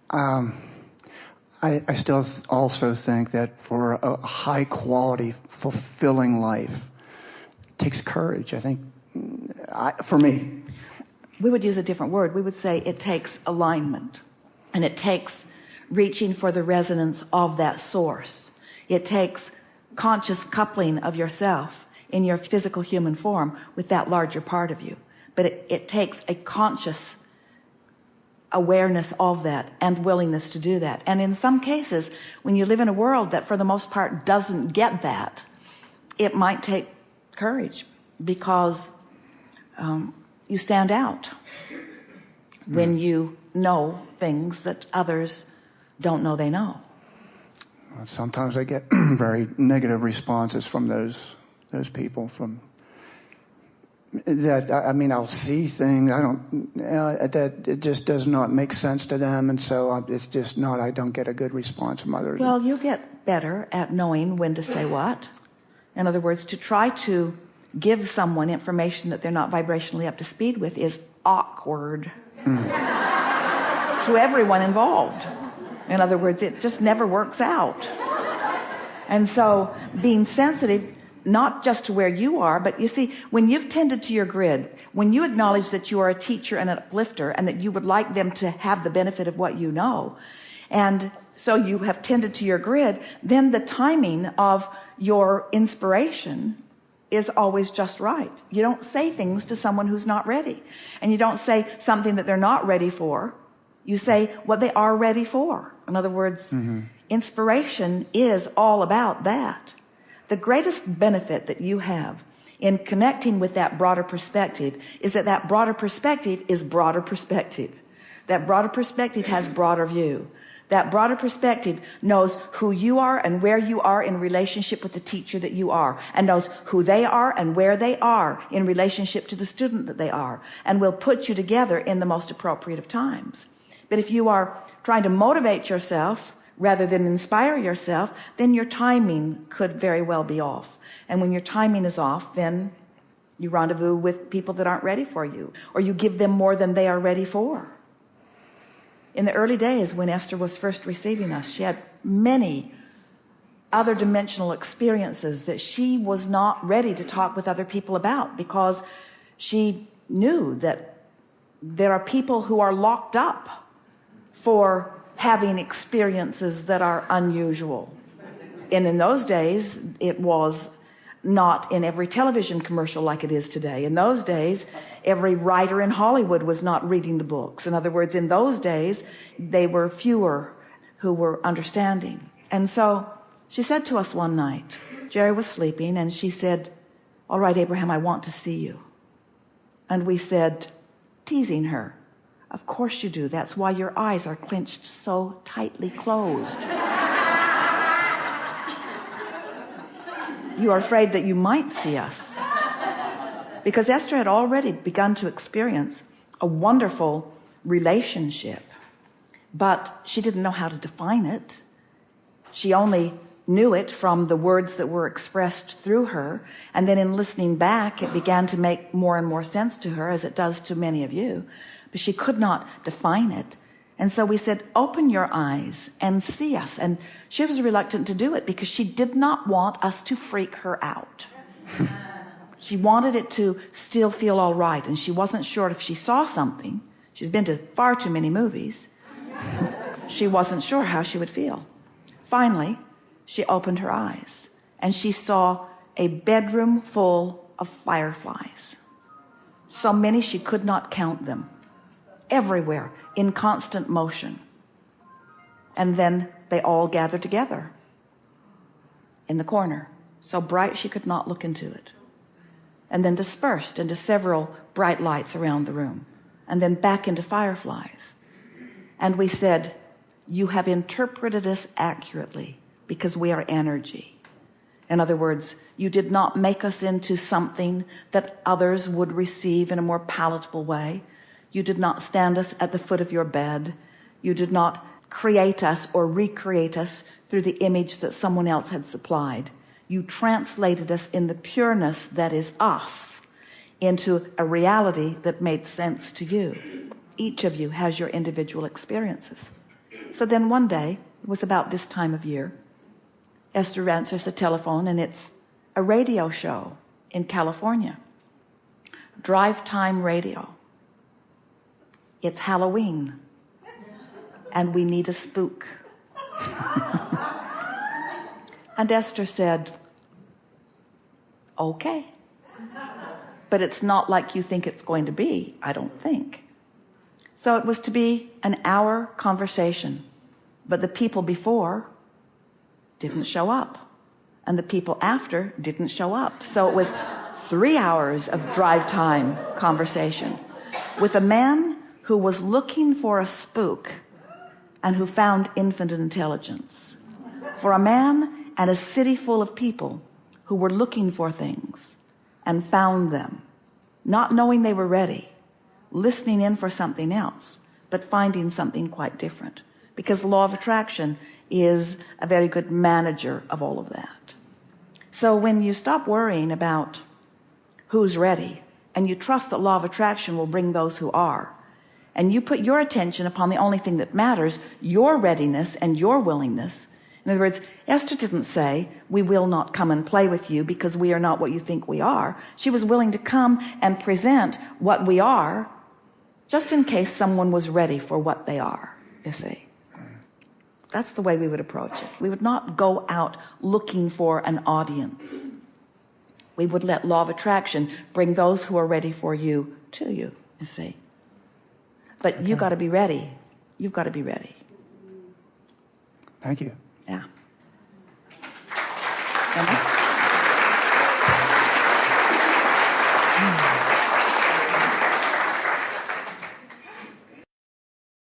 I still also think that for a high quality, fulfilling life, it takes courage. I think, for me. We would use a different word. We would say it takes alignment, and it takes reaching for the resonance of that source. It takes conscious coupling of yourself in your physical human form with that larger part of you. But it takes a conscious awareness of that and willingness to do that. And in some cases, when you live in a world that for the most part doesn't get that, it might take courage, because you stand out when you know things that others don't know they know. Sometimes I get very negative responses from those people. From that, I mean, I'll see things that it just does not make sense to them, and so it's just not. I don't get a good response from others. Well, you get better at knowing when to say what. In other words, to try to give someone information that they're not vibrationally up to speed with is awkward to everyone involved. In other words, it just never works out. And so being sensitive, not just to where you are, but you see, when you've tended to your grid, when you acknowledge that you are a teacher and an uplifter, and that you would like them to have the benefit of what you know, and so you have tended to your grid, then the timing of your inspiration is always just right. You don't say things to someone who's not ready, and you don't say something that they're not ready for. You say what they are ready for. In other words, inspiration is all about that. The greatest benefit that you have in connecting with that broader perspective is that broader perspective is broader perspective. That broader perspective has broader view. That broader perspective knows who you are and where you are in relationship with the teacher that you are, and knows who they are and where they are in relationship to the student that they are, and will put you together in the most appropriate of times. But if you are trying to motivate yourself rather than inspire yourself, then your timing could very well be off. And when your timing is off, then you rendezvous with people that aren't ready for you, or you give them more than they are ready for. In the early days when Esther was first receiving us, she had many other dimensional experiences that she was not ready to talk with other people about, because she knew that there are people who are locked up for having experiences that are unusual. And in those days, it was not in every television commercial like it is today. In those days, every writer in Hollywood was not reading the books. In other words, in those days, they were fewer who were understanding. And so she said to us one night, Jerry was sleeping, and she said, "All right, Abraham, I want to see you." And we said, teasing her, "Of course you do. That's why your eyes are clenched so tightly closed. You are afraid that you might see us." Because Esther had already begun to experience a wonderful relationship, but she didn't know how to define it. She only knew it from the words that were expressed through her, and then in listening back, it began to make more and more sense to her, as it does to many of you. But she could not define it. And so we said, "Open your eyes and see us." And she was reluctant to do it because she did not want us to freak her out. She wanted it to still feel all right, and she wasn't sure if she saw something. She's been to far too many movies. She wasn't sure how she would feel. Finally, she opened her eyes, and she saw a bedroom full of fireflies. So many she could not count them. Everywhere, in constant motion. And then they all gathered together in the corner, so bright she could not look into it, and then dispersed into several bright lights around the room, and then back into fireflies. And we said, "You have interpreted us accurately, because we are energy." In other words, you did not make us into something that others would receive in a more palatable way. You did not stand us at the foot of your bed. You did not create us or recreate us through the image that someone else had supplied. You translated us in the pureness that is us into a reality that made sense to you. Each of you has your individual experiences. So then one day, it was about this time of year, Esther answers the telephone, and it's a radio show in California. Drive time radio. It's Halloween, and we need a spook. And Esther said, okay. But it's not like you think it's going to be, I don't think. So it was to be an hour conversation, but the people before didn't show up, and the people after didn't show up. So it was 3 hours of drive time conversation with a man who was looking for a spook and who found infinite intelligence, for a man and a city full of people who were looking for things and found them, not knowing they were ready, listening in for something else, but finding something quite different, because the law of attraction is a very good manager of all of that. So when you stop worrying about who's ready, and you trust that law of attraction will bring those who are, and you put your attention upon the only thing that matters, your readiness and your willingness. In other words, Esther didn't say, we will not come and play with you because we are not what you think we are. She was willing to come and present what we are, just in case someone was ready for what they are, you see. That's the way we would approach it. We would not go out looking for an audience. We would let law of attraction bring those who are ready for you to you, you see. But you got to be ready. You've got to be ready. Thank you.